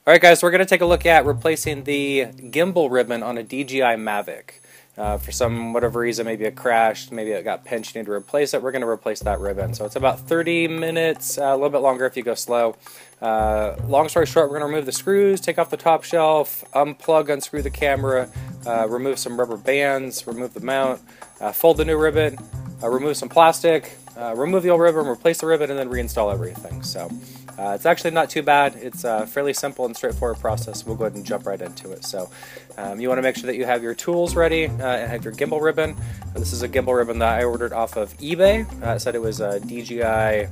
Alright guys, we're going to take a look at replacing the gimbal ribbon on a DJI Mavic. For some whatever reason, maybe it crashed, maybe it got pinched, you need to replace it, we're going to replace that ribbon. So it's about 30 minutes, a little bit longer if you go slow. Long story short, we're going to remove the screws, take off the top shelf, unplug, unscrew the camera, remove some rubber bands, remove the mount, fold the new ribbon, remove some plastic, remove the old ribbon, replace the ribbon, and then reinstall everything. So it's actually not too bad. It's a fairly simple and straightforward process. We'll go ahead and jump right into it. So you want to make sure that you have your tools ready and have your gimbal ribbon. This is a gimbal ribbon that I ordered off of eBay. It said it was a DJI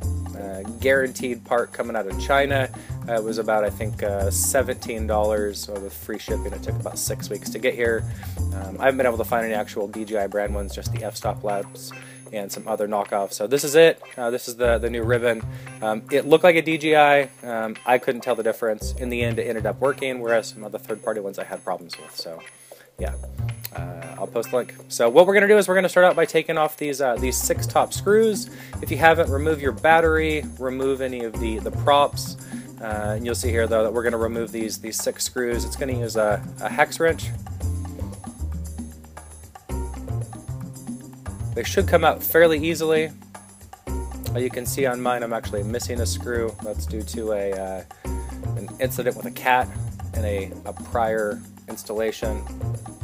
guaranteed part coming out of China. It was about, I think, $17 with free shipping. It took about 6 weeks to get here. I haven't been able to find any actual DJI brand ones, just the f-stop labs and some other knockoffs. So this is it. This is the new ribbon. It looked like a DJI. I couldn't tell the difference. In the end, it ended up working, whereas some other third-party ones I had problems with. So yeah, I'll post the link. So what we're going to do is we're going to start out by taking off these 6 top screws. If you haven't, remove your battery, remove any of the props. And you'll see here, though, that we're going to remove these 6 screws. It's going to use a hex wrench. They should come out fairly easily. You can see on mine I'm actually missing a screw. That's due to an incident with a cat in a prior installation.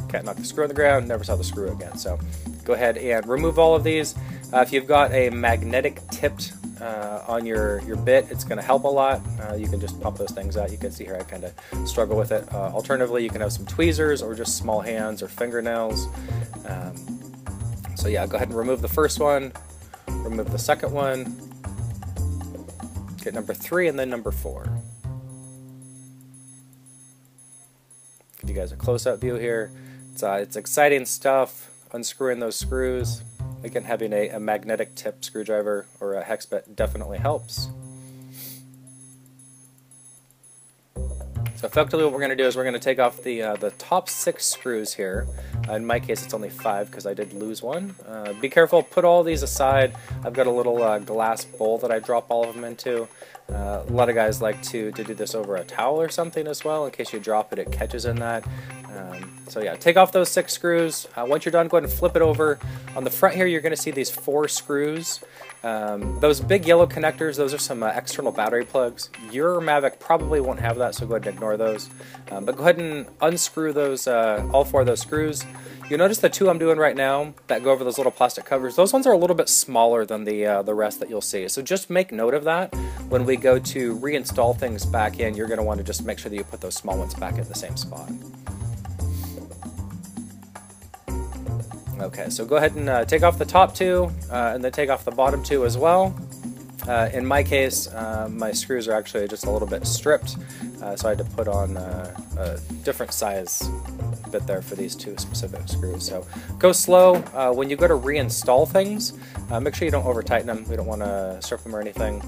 Cat knocked the screw on the ground, never saw the screw again. So go ahead and remove all of these. If you've got a magnetic tipped on your bit, it's going to help a lot. You can just pop those things out. You can see here I kind of struggle with it. Alternatively, you can have some tweezers or just small hands or fingernails. So yeah, go ahead and remove the first one, remove the second one, get number 3 and then number 4. Give you guys a close-up view here. It's exciting stuff, unscrewing those screws. Again, having a magnetic tip screwdriver or a hex bit definitely helps. So effectively what we're going to do is we're going to take off the top 6 screws here. In my case it's only 5 because I did lose one. Be careful, put all these aside. I've got a little glass bowl that I drop all of them into. A lot of guys like to do this over a towel or something as well. In case you drop it, it catches in that. So yeah, take off those 6 screws. Once you're done, go ahead and flip it over. On the front here, you're going to see these 4 screws. Those big yellow connectors, those are some external battery plugs. Your Mavic probably won't have that, so go ahead and ignore those. But go ahead and unscrew those, all 4 of those screws. You'll notice the 2 I'm doing right now that go over those little plastic covers, those ones are a little bit smaller than the rest that you'll see. So just make note of that. When we go to reinstall things back in, you're going to want to just make sure that you put those small ones back at the same spot. Okay, so go ahead and take off the top 2 and then take off the bottom 2 as well. In my case, my screws are actually just a little bit stripped, so I had to put on a different size bit there for these 2 specific screws. So go slow. When you go to reinstall things, make sure you don't over tighten them. We don't want to strip them or anything.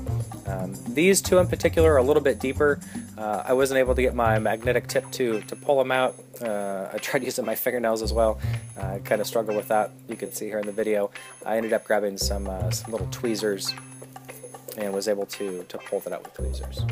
These 2 in particular are a little bit deeper. I wasn't able to get my magnetic tip to pull them out. I tried using my fingernails as well. I kind of struggled with that. You can see here in the video. I ended up grabbing some little tweezers and was able to pull that out with tweezers.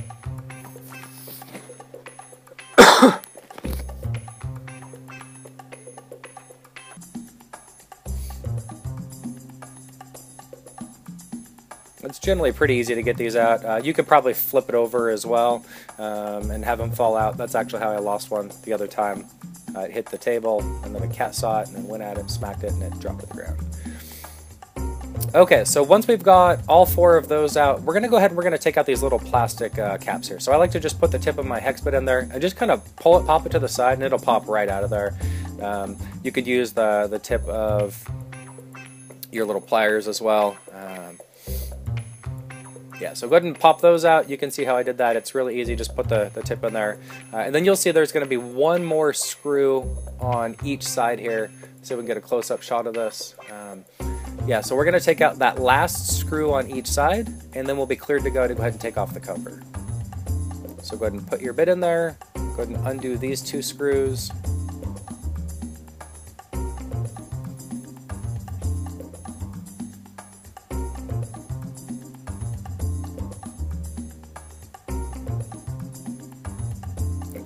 It's generally pretty easy to get these out. You could probably flip it over as well and have them fall out. That's actually how I lost one the other time. It hit the table and then a cat saw it and then went at it, smacked it, and it dropped to the ground. Okay, so once we've got all 4 of those out, we're going to go ahead and we're going to take out these little plastic caps here. So I like to just put the tip of my hex bit in there and just kind of pull it, pop it to the side, and it'll pop right out of there. You could use the tip of your little pliers as well. Yeah, so go ahead and pop those out. You can see how I did that. It's really easy. Just put the tip in there. And then you'll see there's going to be 1 more screw on each side here. See if we can get a close-up shot of this. Yeah, so we're going to take out that last screw on each side, and then we'll be cleared to go ahead and take off the cover. So go ahead and put your bit in there. Go ahead and undo these 2 screws.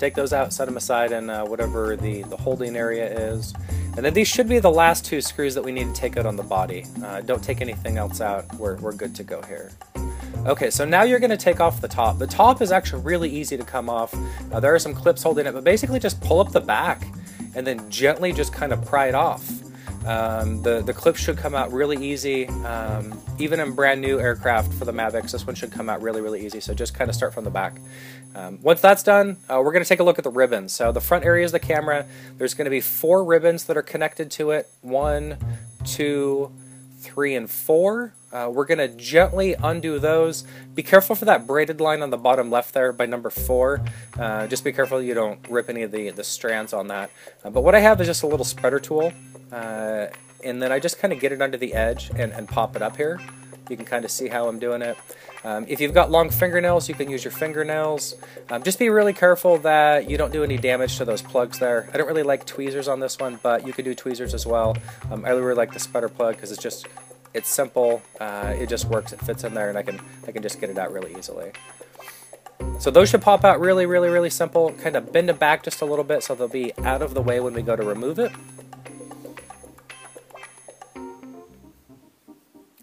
take those out, set them aside in whatever the holding area is. And then these should be the last two screws that we need to take out on the body. Don't take anything else out. We're good to go here. Okay, so now you're going to take off the top. The top is actually really easy to come off. There are some clips holding it, but basically just pull up the back and then gently just kind of pry it off. The clips should come out really easy. Even in brand new aircraft for the Mavics, this one should come out really, really easy. So just kind of start from the back. Once that's done, we're going to take a look at the ribbons. So the front area is the camera. There's going to be 4 ribbons that are connected to it. 1, 2, 3, and 4. We're going to gently undo those. Be careful for that braided line on the bottom left there by number 4. Just be careful you don't rip any of the strands on that. But what I have is just a little spreader tool. And then I just kind of get it under the edge and pop it up here. You can kind of see how I'm doing it. If you've got long fingernails, you can use your fingernails. Just be really careful that you don't do any damage to those plugs there. I don't really like tweezers on this one, but you could do tweezers as well. I really like the spreader plug because it's simple. It just works. It fits in there, and I can just get it out really easily. So those should pop out really, really, really simple. Kind of bend them back just a little bit so they'll be out of the way when we go to remove it.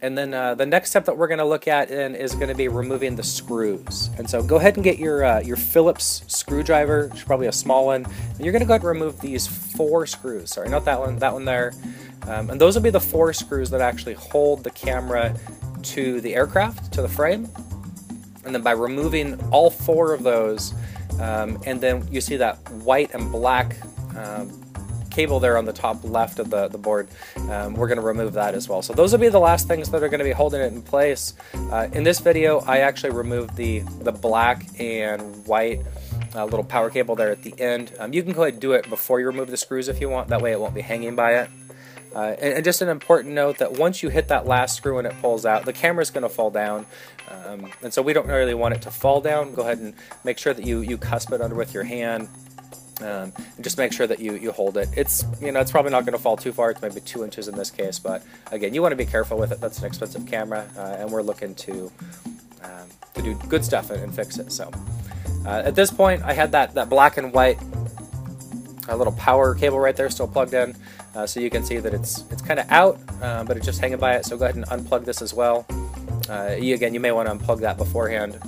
And then the next step that we're going to look at is going to be removing the screws. And so go ahead and get your Phillips screwdriver, which is probably a small one. And you're going to go ahead and remove these 4 screws. Sorry, not that one there. And those will be the 4 screws that actually hold the camera to the aircraft, to the frame. And then by removing all 4 of those, and then you see that white and black cable there on the top left of the board, we're going to remove that as well. So those will be the last things that are going to be holding it in place. In this video, I actually removed the black and white little power cable there at the end. You can go ahead and do it before you remove the screws if you want. That way it won't be hanging by it. And just an important note that once you hit that last screw and it pulls out, the camera's going to fall down. And so we don't really want it to fall down. Go ahead and make sure that you cusp it under with your hand. And just make sure that you hold it. It's probably not going to fall too far. It's maybe 2 inches in this case, but again, you want to be careful with it. That's an expensive camera, and we're looking to do good stuff and fix it. So at this point, I had that black and white little power cable right there still plugged in, so you can see that it's kind of out, but it's just hanging by it. So go ahead and unplug this as well. Again, you may want to unplug that beforehand.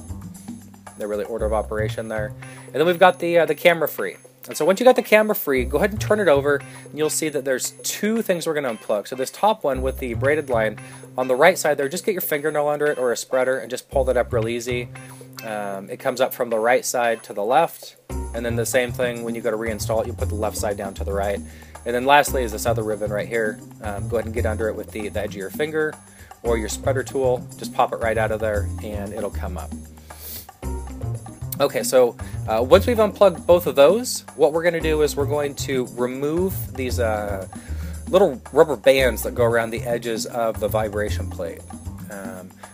The really order of operation there, and then we've got the camera free. And so once you got the camera free, go ahead and turn it over, and you'll see that there's 2 things we're going to unplug. So this top one with the braided line, on the right side there, just get your fingernail under it or a spreader and just pull that up real easy. It comes up from the right side to the left, and then the same thing when you go to reinstall it, you put the left side down to the right. And then lastly is this other ribbon right here. Go ahead and get under it with the edge of your finger or your spreader tool. Just pop it right out of there and it'll come up. Okay, so once we've unplugged both of those, what we're going to do is we're going to remove these little rubber bands that go around the edges of the vibration plate.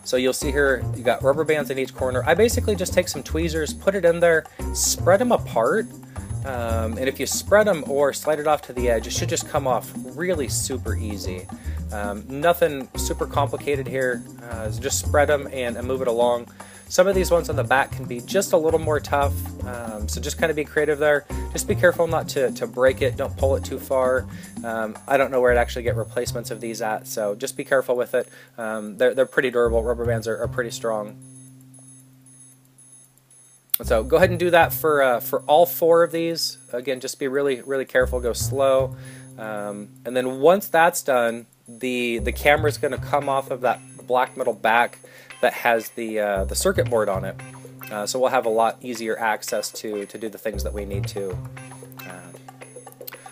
So you'll see here, you got rubber bands in each corner. I basically just take some tweezers, put it in there, spread them apart, and if you spread them or slide it off to the edge, it should just come off really super easy. Nothing super complicated here. Just spread them and move it along. Some of these ones on the back can be just a little more tough, so just kind of be creative there. Just be careful not to break it. Don't pull it too far. I don't know where to actually get replacements of these at, so just be careful with it. They're pretty durable. Rubber bands are pretty strong. So go ahead and do that for all 4 of these. Again, just be really, really careful. Go slow. And then once that's done, the camera is going to come off of that black metal back that has the circuit board on it. So we'll have a lot easier access to do the things that we need to.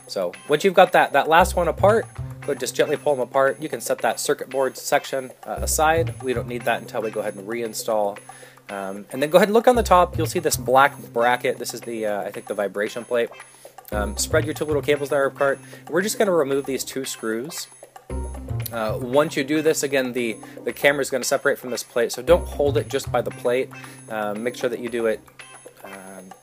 So once you've got that last one apart, go just gently pull them apart. You can set that circuit board section aside. We don't need that until we go ahead and reinstall. And then go ahead and look on the top. You'll see this black bracket. This is I think the vibration plate. Spread your 2 little cables there apart. We're just going to remove these 2 screws. Once you do this, again, the camera is going to separate from this plate, so don't hold it just by the plate. Make sure that you do it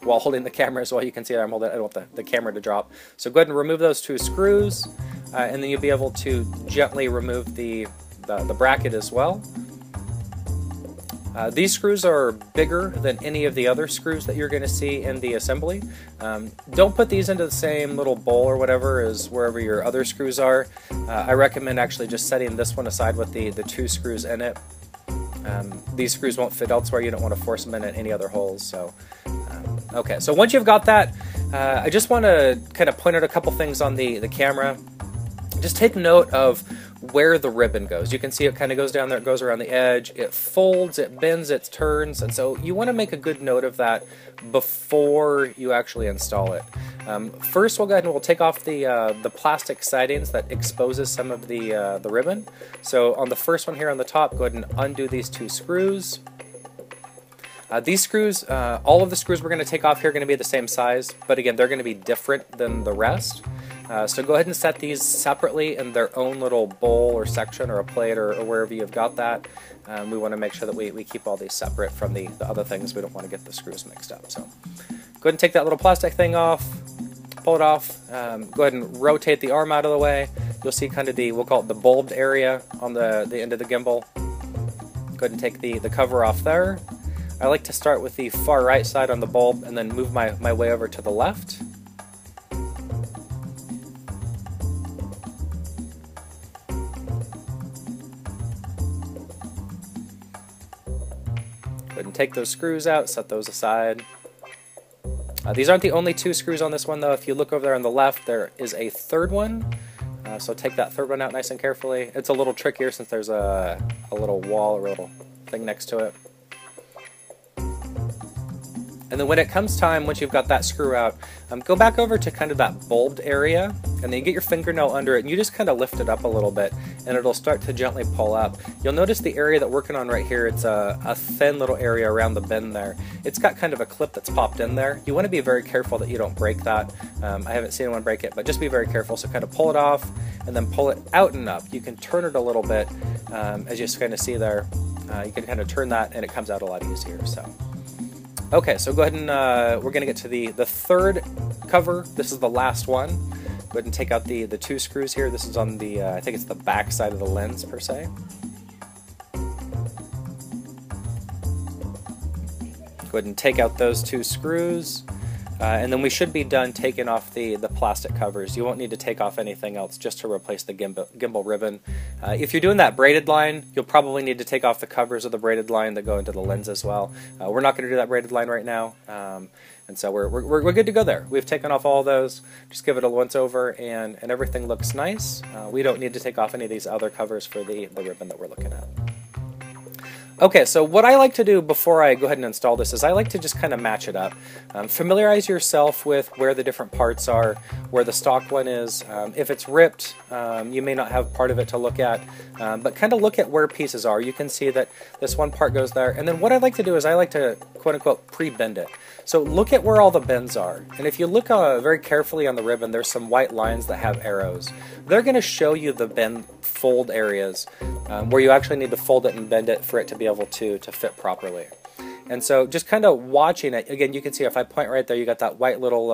while holding the camera as well. You can see that I'm holding it. I don't want the camera to drop. So go ahead and remove those 2 screws, and then you'll be able to gently remove the bracket as well. These screws are bigger than any of the other screws that you're going to see in the assembly. Don't put these into the same little bowl or whatever as wherever your other screws are. I recommend actually just setting this one aside with the 2 screws in it. These screws won't fit elsewhere. You don't want to force them in at any other holes. So, okay, so once you've got that, I just want to kind of point out a couple things on the camera. Just take note of where the ribbon goes. You can see it kind of goes down there, it goes around the edge, it folds, it bends, it turns, and so you want to make a good note of that before you actually install it. First, we'll go ahead and we'll take off the plastic sidings that exposes some of the ribbon. So on the first one here on the top, go ahead and undo these 2 screws. These screws, all of the screws we're going to take off here are going to be the same size, but again, they're going to be different than the rest. So go ahead and set these separately in their own little bowl or section or a plate or wherever you've got that. We want to make sure that we keep all these separate from the other things. We don't want to get the screws mixed up. So go ahead and take that little plastic thing off, pull it off, go ahead and rotate the arm out of the way. You'll see kind of we'll call it the bulbed area on the end of the gimbal. Go ahead and take the cover off there. I like to start with the far right side on the bulb and then move my way over to the left. Go ahead and take those screws out, set those aside. These aren't the only 2 screws on this one though. If you look over there on the left, there is a third one. So take that third one out nice and carefully. It's a little trickier since there's a little wall or a little thing next to it. And then when it comes time, once you've got that screw out, go back over to kind of that bulbed area, and then you get your fingernail under it, and you just kind of lift it up a little bit, and it'll start to gently pull up. You'll notice the area that we're working on right here, it's a thin little area around the bend there. It's got kind of a clip that's popped in there. You want to be very careful that you don't break that. I haven't seen anyone break it, but just be very careful. So kind of pull it off, and then pull it out and up. You can turn it a little bit, as you kind of see there. You can kind of turn that, and it comes out a lot easier. So. Okay, so go ahead and we're going to get to the third cover. This is the last one. Go ahead and take out the 2 screws here. This is on the, I think it's the back side of the lens per se. Go ahead and take out those 2 screws. And then we should be done taking off the plastic covers. You won't need to take off anything else just to replace the gimbal ribbon. If you're doing that braided line, you'll probably need to take off the covers of the braided line that go into the lens as well. We're not going to do that braided line right now, and so we're good to go there. We've taken off all those. Just give it a once over, and everything looks nice. We don't need to take off any of these other covers for the ribbon that we're looking at. Okay, so what I like to do before I go ahead and install this is I like to just kind of match it up. Familiarize yourself with where the different parts are, where the stock one is. If it's ripped, you may not have part of it to look at, but kind of look at where pieces are. You can see that this one part goes there, and then what I like to do is I like to quote-unquote pre-bend it. So look at where all the bends are, and if you look very carefully on the ribbon, there's some white lines that have arrows. They're going to show you the bend fold areas where you actually need to fold it and bend it for it to be able to fit properly. And so just kind of watching it, again, you can see if I point right there, you got that white little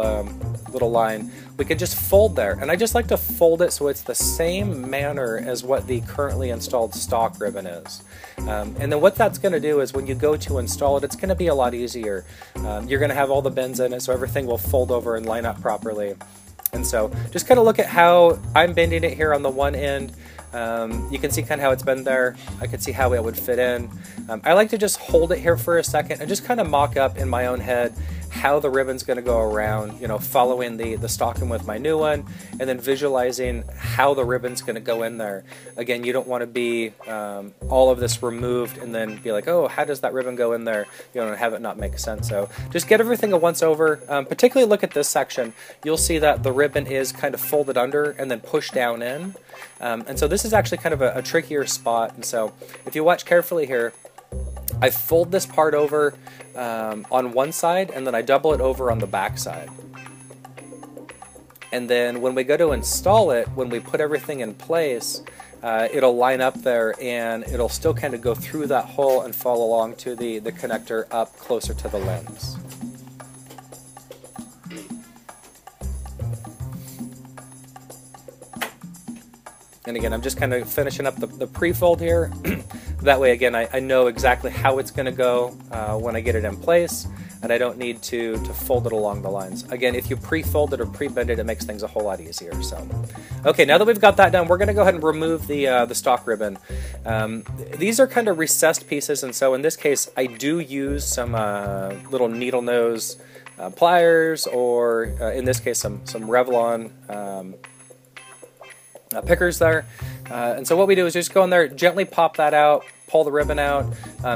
line. We could just fold there, and I just like to fold it so it's the same manner as what the currently installed stock ribbon is. And then what that's going to do is when you go to install it, it's going to be a lot easier. You're going to have all the bends in it, so everything will fold over and line up properly. And so just kind of look at how I'm bending it here on the one end. You can see kind of how it's been there. I can see how it would fit in. I like to just hold it here for a second and just kind of mock up in my own head how the ribbon's going to go around, you know, following the stocking with my new one, and then visualizing how the ribbon's going to go in there. Again, you don't want to be all of this removed and then be like, oh, how does that ribbon go in there? You know, have it not make sense. So just get everything a once over. Particularly look at this section. You'll see that the ribbon is kind of folded under and then pushed down in. And so this is actually kind of a trickier spot. And so if you watch carefully here, I fold this part over on one side, and then I double it over on the back side. And then when we go to install it, when we put everything in place, it'll line up there, and it'll still kind of go through that hole and fall along to the connector up closer to the lens. And again, I'm just kind of finishing up the pre-fold here. That way, again, I know exactly how it's going to go when I get it in place, and I don't need to fold it along the lines. Again, if you pre-fold it or pre-bend it, it makes things a whole lot easier. So, okay, now that we've got that done, we're going to go ahead and remove the stock ribbon. These are kind of recessed pieces, and so in this case, I do use some little needle nose pliers, or in this case, some Revlon pickers there. And so what we do is just go in there, gently pop that out, pull the ribbon out.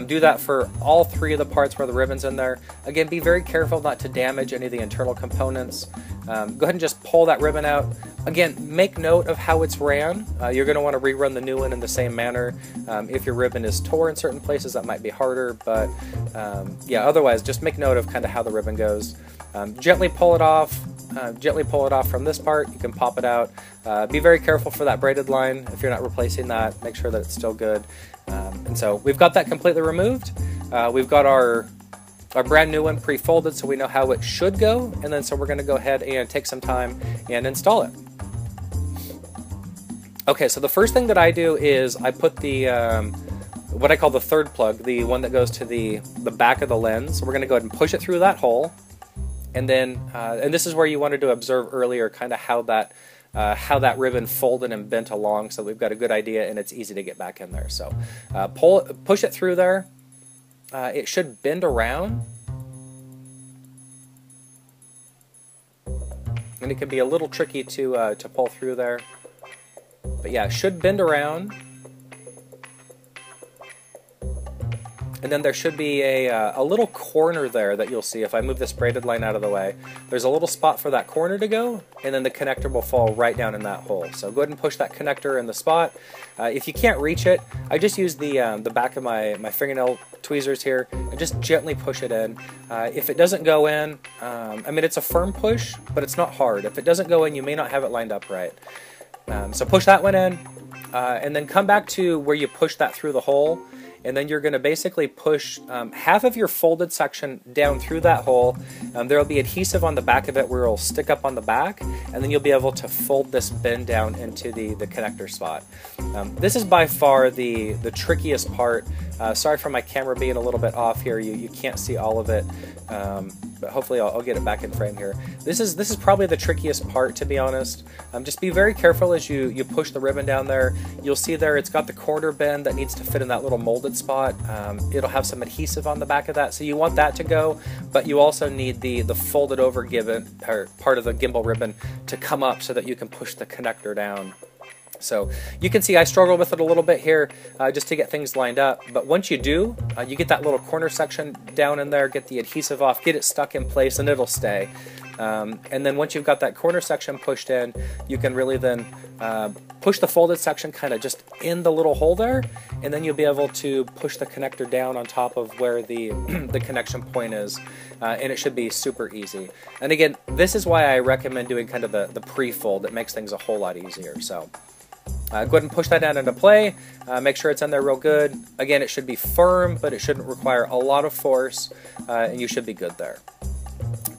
Do that for all three of the parts where the ribbon's in there. Again, be very careful not to damage any of the internal components. Go ahead and just pull that ribbon out. Again, make note of how it's ran. You're going to want to rerun the new one in the same manner. If your ribbon is tore in certain places, that might be harder, but yeah, otherwise just make note of kind of how the ribbon goes. Gently pull it off. Gently pull it off from this part. You can pop it out. Be very careful for that braided line. If you're not replacing that, make sure that it's still good. And so we've got that completely removed. We've got our brand new one pre-folded, so we know how it should go. And then so we're going to go ahead and take some time and install it. Okay, so the first thing that I do is I put the what I call the third plug, the one that goes to the back of the lens. So we're going to go ahead and push it through that hole. And then, and this is where you wanted to observe earlier kind of how that ribbon folded and bent along, so we've got a good idea and it's easy to get back in there. So push it through there. It should bend around. And it can be a little tricky to pull through there. But yeah, it should bend around. And then there should be a little corner there that you'll see if I move this braided line out of the way. There's a little spot for that corner to go, and then the connector will fall right down in that hole. So go ahead and push that connector in the spot. If you can't reach it, I just use the back of my fingernail tweezers here and just gently push it in. If it doesn't go in, I mean, it's a firm push, but it's not hard. If it doesn't go in, you may not have it lined up right. So push that one in, and then come back to where you push that through the hole. And then you're going to basically push half of your folded section down through that hole. There will be adhesive on the back of it where it will stick up on the back, and then you'll be able to fold this bend down into the connector spot. This is by far the trickiest part. Sorry for my camera being a little bit off here. You can't see all of it, but hopefully I'll get it back in frame here. This is probably the trickiest part, to be honest. Just be very careful as you push the ribbon down there. You'll see there it's got the corner bend that needs to fit in that little molded spot. It'll have some adhesive on the back of that, so you want that to go, but you also need the folded over part of the gimbal ribbon to come up so that you can push the connector down. So you can see I struggle with it a little bit here just to get things lined up, but once you do, you get that little corner section down in there, get the adhesive off, get it stuck in place, and it'll stay. And then once you've got that corner section pushed in, you can really then push the folded section kind of just in the little hole there, and then you'll be able to push the connector down on top of where the the connection point is, and it should be super easy. And again, this is why I recommend doing kind of the pre-fold. It makes things a whole lot easier. So go ahead and push that down into play. Make sure it's in there real good. Again, it should be firm, but it shouldn't require a lot of force, and you should be good there.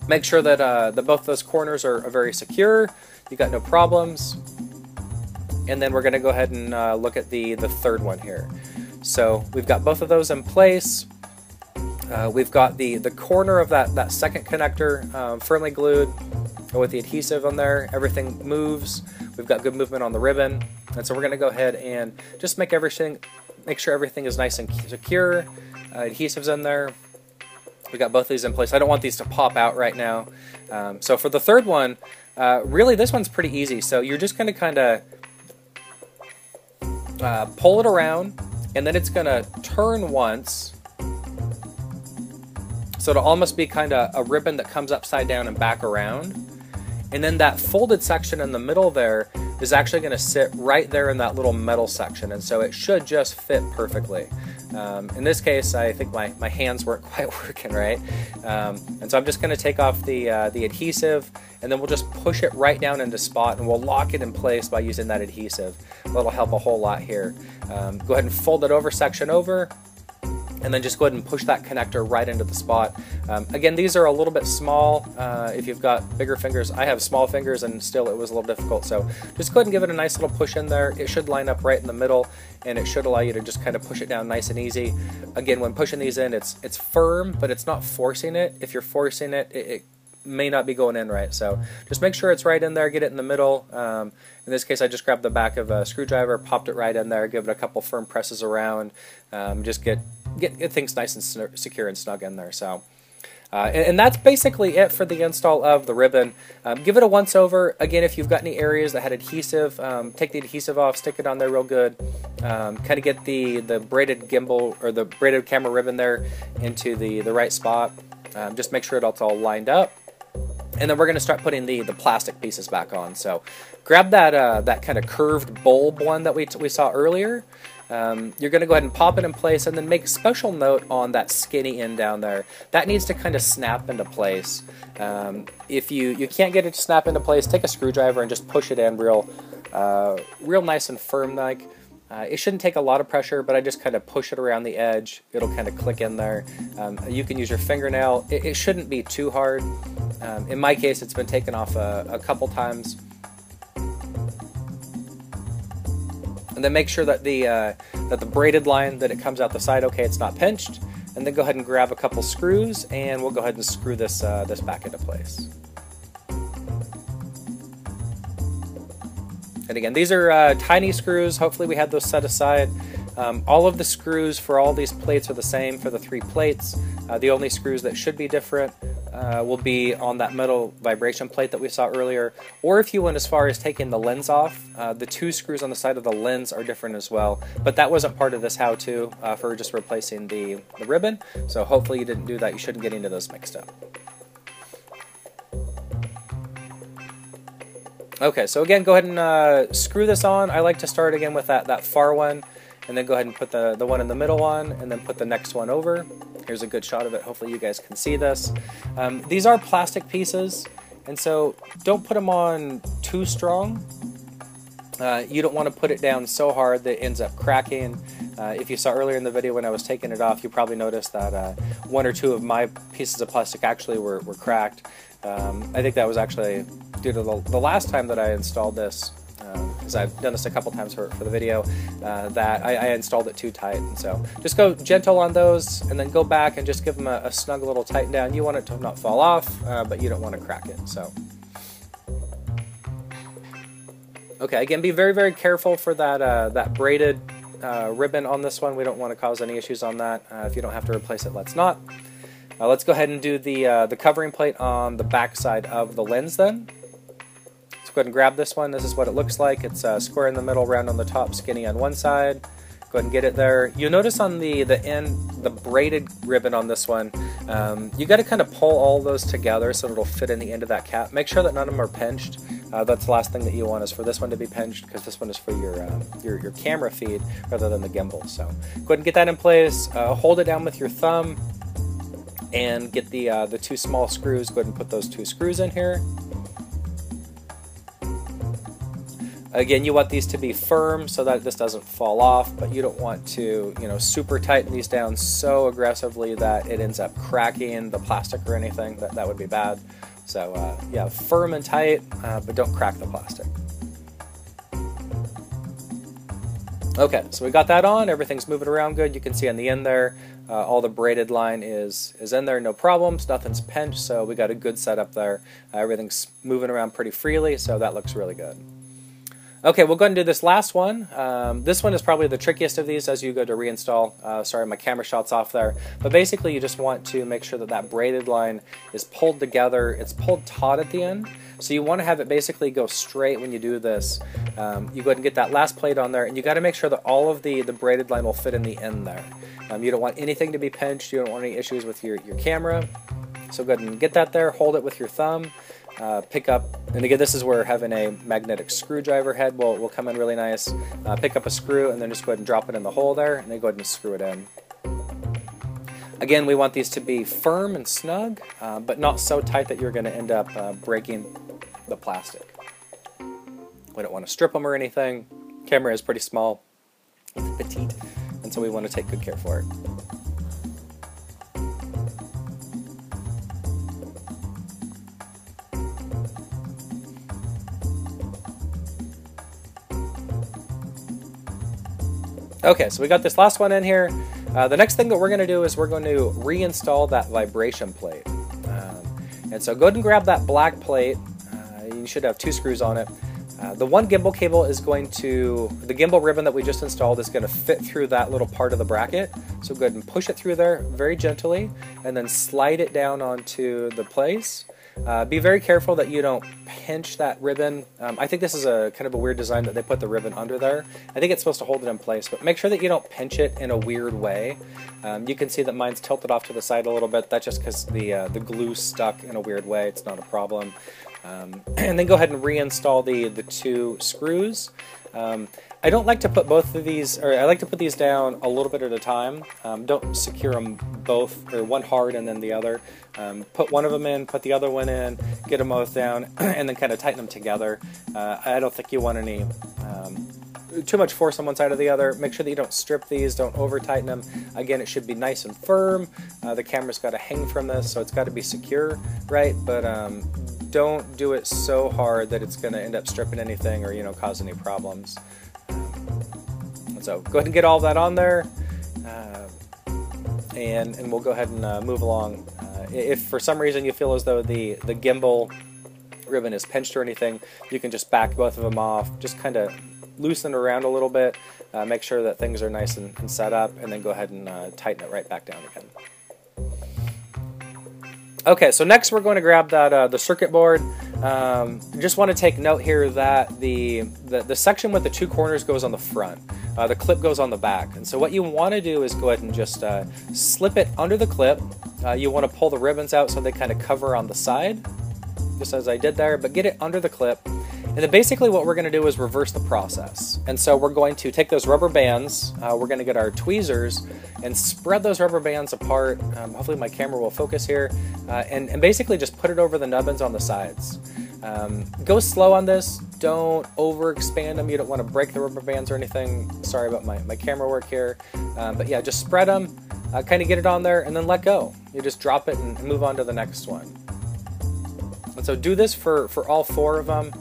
Make sure that both those corners are very secure. You got no problems. And then we're going to go ahead and look at the third one here. So we've got both of those in place. We've got the corner of that second connector firmly glued with the adhesive on there. Everything moves. We've got good movement on the ribbon. And so we're going to go ahead and just make sure everything is nice and secure. Adhesive's in there. We got both these in place. I don't want these to pop out right now. So for the third one, really this one's pretty easy. So you're just going to kind of pull it around, and then it's going to turn once. So it'll almost be kind of a ribbon that comes upside down and back around. And then that folded section in the middle there is actually going to sit right there in that little metal section, and so it should just fit perfectly. In this case, I think my hands weren't quite working right, and so I'm just going to take off the adhesive, and then we'll just push it right down into spot, and we'll lock it in place by using that adhesive. That'll help a whole lot here. Go ahead and fold it over section over, and then just go ahead and push that connector right into the spot. Again, these are a little bit small. If you've got bigger fingers, I have small fingers and still it was a little difficult, so just go ahead and give it a nice little push in there. It should line up right in the middle, and it should allow you to just kind of push it down nice and easy. Again, when pushing these in, it's firm, but it's not forcing it. If you're forcing it, it may not be going in right, so just make sure it's right in there, get it in the middle. In this case, I just grabbed the back of a screwdriver, popped it right in there, give it a couple firm presses around, just get things nice and secure and snug in there. So and that's basically it for the install of the ribbon. Give it a once over. Again, if you've got any areas that had adhesive, take the adhesive off, stick it on there real good, kind of get the braided gimbal or the braided camera ribbon there into the right spot. Just make sure it's all lined up. And then we're going to start putting the plastic pieces back on. So grab that kind of curved bulb one that we saw earlier. You're going to go ahead and pop it in place, and then make special note on that skinny end down there. That needs to kind of snap into place. If you can't get it to snap into place, take a screwdriver and just push it in real nice and firm like. It shouldn't take a lot of pressure, but I just kind of push it around the edge. It'll kind of click in there. You can use your fingernail. It shouldn't be too hard. In my case, it's been taken off a couple times. And then make sure that the braided line, that it comes out the side okay, it's not pinched. And then go ahead and grab a couple screws, and we'll go ahead and screw this back into place. And again, these are tiny screws. Hopefully we had those set aside. All of the screws for all these plates are the same for the 3 plates. The only screws that should be different will be on that metal vibration plate that we saw earlier. Or if you went as far as taking the lens off, the 2 screws on the side of the lens are different as well. But that wasn't part of this how-to for just replacing the ribbon. So hopefully you didn't do that. You shouldn't get into those mixed up. Okay, so again, go ahead and screw this on. I like to start again with that far one, and then go ahead and put the one in the middle on, and then put the next one over. Here's a good shot of it. Hopefully you guys can see this. These are plastic pieces, and so don't put them on too strong. You don't want to put it down so hard that it ends up cracking. If you saw earlier in the video when I was taking it off, you probably noticed that 1 or 2 of my pieces of plastic actually were cracked. I think that was actually due to the last time that I installed this, because I've done this a couple times for the video, that I installed it too tight. And so just go gentle on those, and then go back and just give them a snug little tighten down. You want it to not fall off, but you don't want to crack it. So okay, again, be very, very careful for that braided ribbon on this one. We don't want to cause any issues on that. If you don't have to replace it, let's not. Let's go ahead and do the covering plate on the back side of the lens then. Let's go ahead and grab this one. This is what it looks like. It's square in the middle, round on the top, skinny on one side. Go ahead and get it there. You'll notice on the end, the braided ribbon on this one, you got to kind of pull all those together so it'll fit in the end of that cap. Make sure that none of them are pinched. That's the last thing that you want, is for this one to be pinched, because this one is for your camera feed rather than the gimbal. So go ahead and get that in place. Hold it down with your thumb, and get the 2 small screws. Go ahead and put those 2 screws in here. Again, you want these to be firm so that this doesn't fall off, but you don't want to, super tighten these down so aggressively that it ends up cracking the plastic or anything. That would be bad. So yeah, firm and tight, but don't crack the plastic. Okay, so we got that on. Everything's moving around good. You can see on the end there, all the braided line is in there, no problems. Nothing's pinched, so we got a good setup there. Everything's moving around pretty freely, so that looks really good. Okay, we'll go ahead and do this last one. This one is probably the trickiest of these as you go to reinstall. Sorry, my camera shot's off there. But basically, you just want to make sure that braided line is pulled together. It's pulled taut at the end. So you want to have it basically go straight when you do this. You go ahead and get that last plate on there, and you got to make sure that all of the braided line will fit in the end there. You don't want anything to be pinched. You don't want any issues with your camera. So go ahead and get that there. Hold it with your thumb. Pick up, and again, this is where having a magnetic screwdriver head will come in really nice. Pick up a screw, and then just go ahead and drop it in the hole there, and then go ahead and screw it in. Again, we want these to be firm and snug, but not so tight that you're going to end up breaking the plastic. We don't want to strip them or anything. Camera is pretty small, it's petite, and so we want to take good care for it. Okay, so we got this last one in here. The next thing that we're going to do is we're going to reinstall that vibration plate. And so go ahead and grab that black plate. You should have 2 screws on it. The one gimbal cable is going to, the gimbal ribbon that we just installed is going to fit through that little part of the bracket. So go ahead and push it through there very gently and then slide it down onto the place. Be very careful that you don't pinch that ribbon. I think this is a kind of a weird design that they put the ribbon under there. I think it's supposed to hold it in place, but make sure that you don't pinch it in a weird way. You can see that mine's tilted off to the side a little bit. That's just because the glue stuck in a weird way. It's not a problem. And then go ahead and reinstall the 2 screws. I don't like to put both of these, or I like to put these down a little bit at a time. Don't secure them both, or one hard and then the other. Put one of them in, put the other one in, get them both down, and then kind of tighten them together. I don't think you want any too much force on one side or the other. Make sure that you don't strip these, don't over tighten them. Again, it should be nice and firm. The camera's got to hang from this, so it's got to be secure, right? But don't do it so hard that it's going to end up stripping anything or, you know, cause any problems. So go ahead and get all that on there, and we'll go ahead and move along. If for some reason you feel as though the gimbal ribbon is pinched or anything, you can just back both of them off, just kind of loosen it around a little bit, make sure that things are nice and set up, and then go ahead and tighten it right back down again. Okay, so next we're going to grab that the circuit board. Just want to take note here that the section with the 2 corners goes on the front. The clip goes on the back. And so what you want to do is go ahead and just slip it under the clip. You want to pull the ribbons out so they kind of cover on the side, just as I did there, but get it under the clip. And then basically what we're going to do is reverse the process. And so we're going to take those rubber bands, we're going to get our tweezers and spread those rubber bands apart. Hopefully my camera will focus here. And basically just put it over the nubbins on the sides. Go slow on this. Don't over expand them. You don't want to break the rubber bands or anything. Sorry about my camera work here. But yeah, just spread them, kind of get it on there, and then let go. You just drop it and move on to the next one. And so do this for all 4 of them.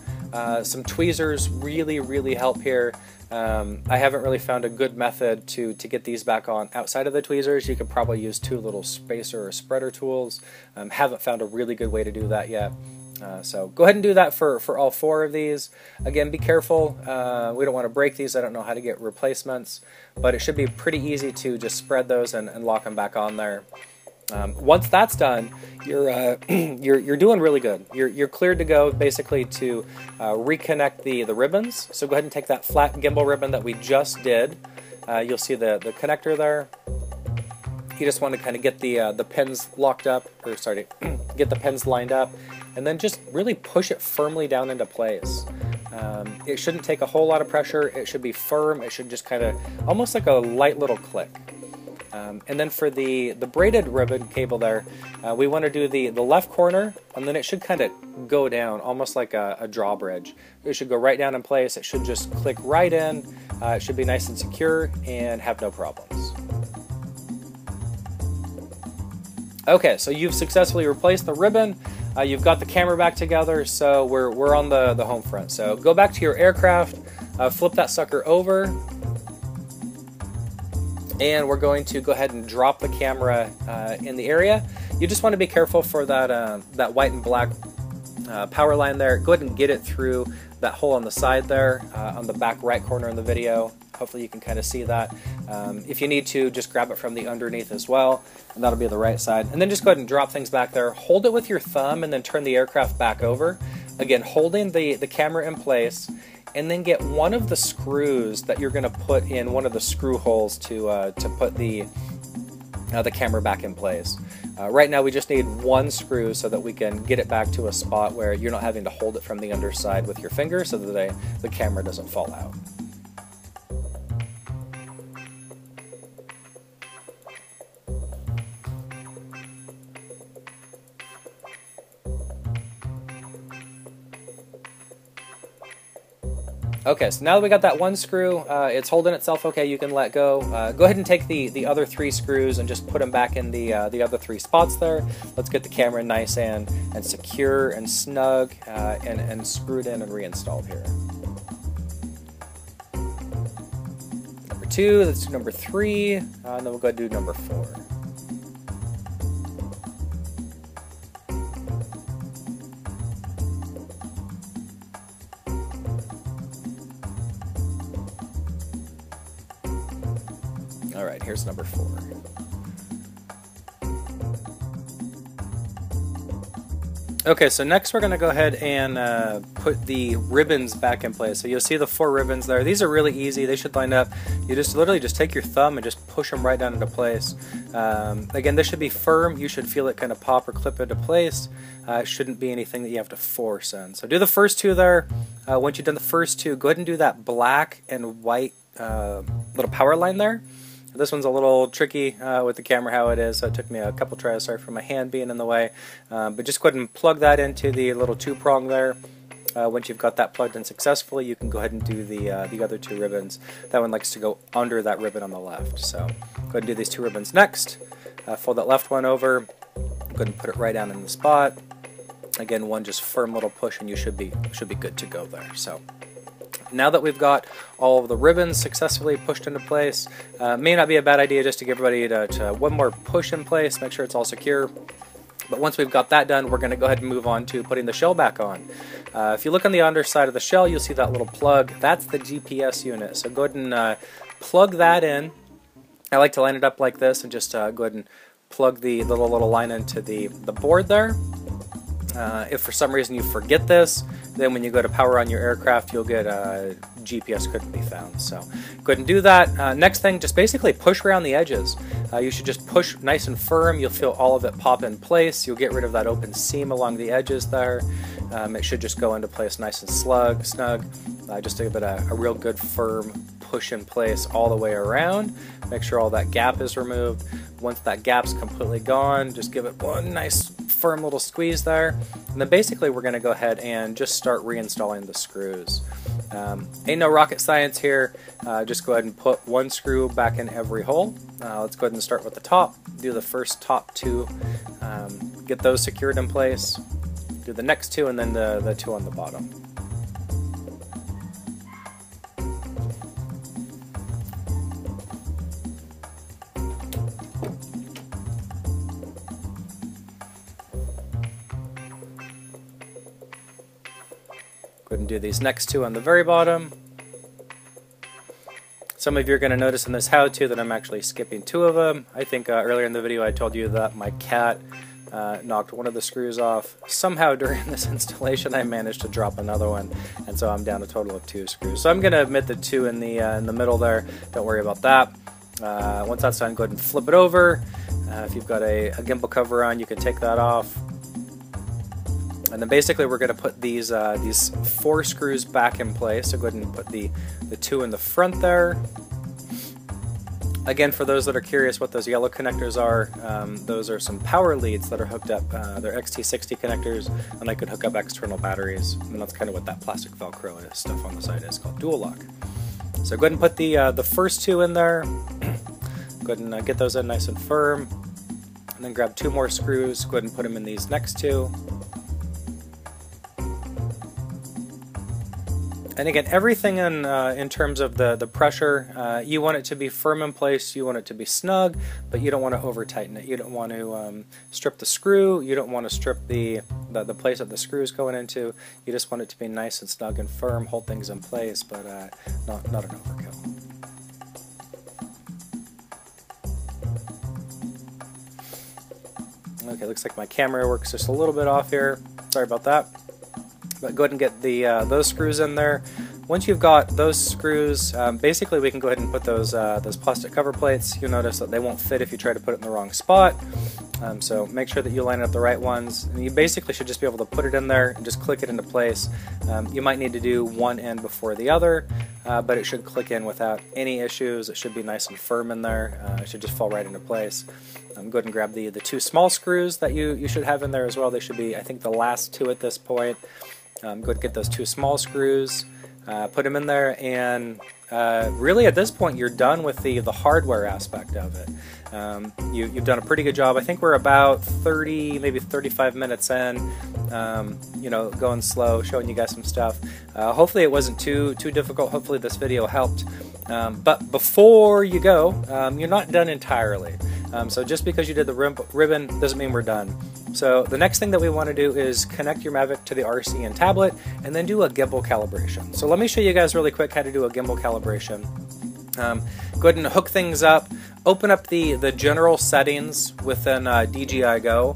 Some tweezers really help here. I haven't really found a good method to get these back on outside of the tweezers. You could probably use 2 little spacer or spreader tools. Haven't found a really good way to do that yet. So go ahead and do that for all 4 of these. Again, be careful. We don't want to break these. I don't know how to get replacements, but it should be pretty easy to just spread those and lock them back on there. Once that's done, you're doing really good. You're cleared to go basically to reconnect the ribbons. So go ahead and take that flat gimbal ribbon that we just did. You'll see the connector there. You just want to kind of get the pins locked up, or sorry, get the pins lined up, and then just really push it firmly down into place. It shouldn't take a whole lot of pressure. It should be firm. It should just kind of almost like a light little click. And then for the braided ribbon cable there, we want to do the left corner, and then it should kind of go down almost like a drawbridge. It should go right down in place. It should just click right in. It should be nice and secure and have no problems. Okay, so you've successfully replaced the ribbon. You've got the camera back together, so we're on the home front. So go back to your aircraft, flip that sucker over, and we're going to go ahead and drop the camera in the area. You just want to be careful for that white and black power line there. Go ahead and get it through that hole on the side there, on the back right corner in the video. Hopefully you can kind of see that. If you need to, just grab it from the underneath as well, and that'll be the right side. And then just go ahead and drop things back there. Hold it with your thumb and then turn the aircraft back over. Again, holding the camera in place, and then get one of the screws that you're going to put in one of the screw holes to put the camera back in place. Right now we just need one screw so that we can get it back to a spot where you're not having to hold it from the underside with your finger so that the camera doesn't fall out. Okay, so now that we got that one screw, it's holding itself okay, you can let go. Go ahead and take the other 3 screws and just put them back in the other 3 spots there. Let's get the camera nice and secure and snug and screwed in and reinstalled here. Number 2, let's do number 3, and then we'll go do number 4. Alright, here's number 4. Okay, so next we're going to go ahead and put the ribbons back in place. So you'll see the 4 ribbons there. These are really easy. They should line up. You just literally just take your thumb and just push them right down into place. Again, this should be firm. You should feel it kind of pop or clip into place. It shouldn't be anything that you have to force in. So do the first 2 there. Once you've done the first 2, go ahead and do that black and white little power line there. This one's a little tricky with the camera how it is, so it took me a couple tries, sorry for my hand being in the way. But just go ahead and plug that into the little 2-prong there. Once you've got that plugged in successfully, you can go ahead and do the other 2 ribbons. That one likes to go under that ribbon on the left. So go ahead and do these 2 ribbons next. Fold that left one over. Go ahead and put it right down in the spot. Again, one just firm little push and you should be good to go there. So now that we've got all of the ribbons successfully pushed into place, may not be a bad idea just to give everybody to one more push in place, make sure it's all secure. But once we've got that done, we're going to go ahead and move on to putting the shell back on. If you look on the underside of the shell, you'll see that little plug. That's the GPS unit. So go ahead and plug that in. I like to line it up like this and just go ahead and plug the little line into the board there. If for some reason you forget this, then when you go to power on your aircraft, you'll get GPS couldn't be found. So go ahead and do that. Next thing, just basically push around the edges. You should just push nice and firm. You'll feel all of it pop in place. You'll get rid of that open seam along the edges there. It should just go into place nice and snug. Just to give it a real good firm push in place all the way around. Make sure all that gap is removed. Once that gap's completely gone, just give it one nice firm little squeeze there. And then basically we're going to go ahead and just start reinstalling the screws. Ain't no rocket science here. Just go ahead and put 1 screw back in every hole. Let's go ahead and start with the top. Do the first top 2. Get those secured in place. Do the next 2 and then the 2 on the bottom. Go ahead and do these next 2 on the very bottom. Some of you are going to notice in this how-to that I'm actually skipping 2 of them. I think earlier in the video I told you that my cat knocked one of the screws off. Somehow during this installation I managed to drop another one, and so I'm down a total of 2 screws. So I'm going to omit the 2 in the middle there. Don't worry about that. Once that's done, go ahead and flip it over. If you've got a gimbal cover on, you can take that off. And then basically we're going to put these 4 screws back in place. So go ahead and put the 2 in the front there. Again, for those that are curious what those yellow connectors are, those are some power leads that are hooked up. They're XT60 connectors, and I could hook up external batteries. And that's kind of what that plastic Velcro stuff on the side is called dual lock. So go ahead and put the first 2 in there. Go ahead and get those in nice and firm. And then grab 2 more screws. Go ahead and put them in these next 2. And again, everything in terms of the pressure, you want it to be firm in place, you want it to be snug, but you don't want to over tighten it. You don't want to strip the screw, you don't want to strip the place that the screw is going into. You just want it to be nice and snug and firm, hold things in place, but not an overkill. Okay, looks like my camera works just a little bit off here. Sorry about that. But go ahead and get those screws in there. Once you've got those screws, basically we can go ahead and put those plastic cover plates. You'll notice that they won't fit if you try to put it in the wrong spot. So make sure that you line up the right ones. And you basically should just be able to put it in there and just click it into place. You might need to do one end before the other, but it should click in without any issues. It should be nice and firm in there. It should just fall right into place. Go ahead and grab the 2 small screws that you should have in there as well. They should be, I think, the last 2 at this point. Go ahead and get those 2 small screws, put them in there, and really at this point you're done with the hardware aspect of it. You've done a pretty good job. I think we're about 30, maybe 35 minutes in, you know, going slow, showing you guys some stuff. Hopefully it wasn't too difficult. Hopefully this video helped. But before you go, you're not done entirely. So just because you did the ribbon doesn't mean we're done. So the next thing that we want to do is connect your Mavic to the RC and tablet, and then do a gimbal calibration. So let me show you guys really quick how to do a gimbal calibration. Go ahead and hook things up. Open up the general settings within DJI Go.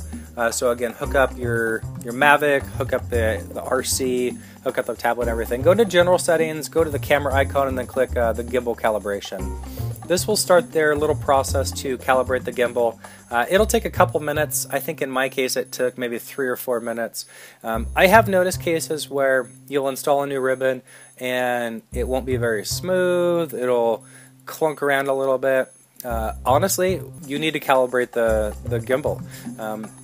So again, hook up your Mavic, hook up the RC, hook up the tablet and everything. Go to general settings, go to the camera icon, and then click the gimbal calibration. This will start their little process to calibrate the gimbal. It'll take a couple minutes. I think in my case it took maybe 3 or 4 minutes. I have noticed cases where you'll install a new ribbon and it won't be very smooth. It'll clunk around a little bit. Honestly, you need to calibrate the gimbal.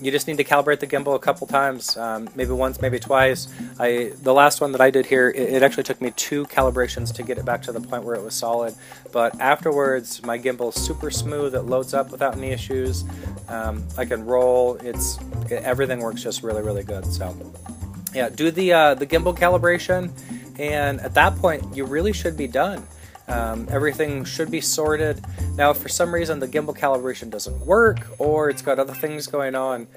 You just need to calibrate the gimbal a couple times, maybe once, maybe twice. The last one that I did here, it actually took me 2 calibrations to get it back to the point where it was solid. But afterwards, my gimbal is super smooth. It loads up without any issues. I can roll. Everything works just really, really good. So yeah, do the gimbal calibration, and at that point, you really should be done. Everything should be sorted. Now, if for some reason the gimbal calibration doesn't work, or it's got other things going on,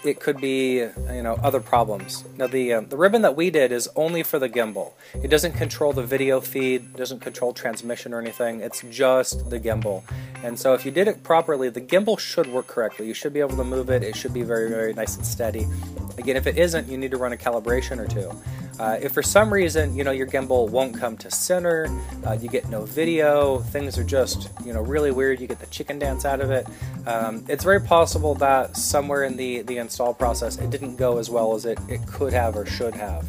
it could be, other problems. Now, the ribbon that we did is only for the gimbal. It doesn't control the video feed, it doesn't control transmission or anything. It's just the gimbal. And so if you did it properly, the gimbal should work correctly. You should be able to move it. It should be very, very nice and steady. Again, if it isn't, you need to run a calibration or two. If for some reason, your gimbal won't come to center, you get no video, things are just, really weird, you get the chicken dance out of it, it's very possible that somewhere in the install process it didn't go as well as it could have or should have.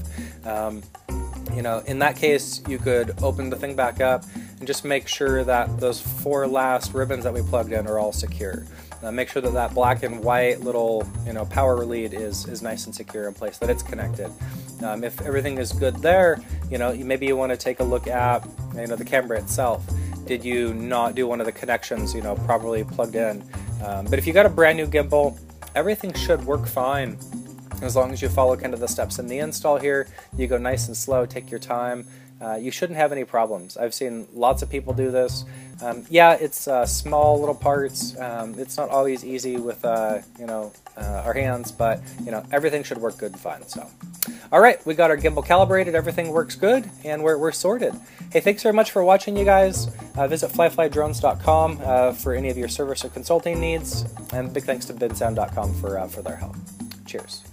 In that case, you could open the thing back up and just make sure that those 4 last ribbons that we plugged in are all secure. Make sure that black and white little power lead is nice and secure in place, that it's connected. If everything is good there, maybe you want to take a look at the camera itself. Did you not do one of the connections properly plugged in? But if you got a brand new gimbal, everything should work fine as long as you follow kind of the steps in the install here. You go nice and slow, take your time. You shouldn't have any problems. I've seen lots of people do this. Yeah, it's small little parts. It's not always easy with our hands, but everything should work good and fine. So, all right, we got our gimbal calibrated. Everything works good, and we're sorted. Hey, thanks very much for watching, you guys. Visit flyflydrones.com for any of your service or consulting needs, and big thanks to bidsound.com for their help. Cheers.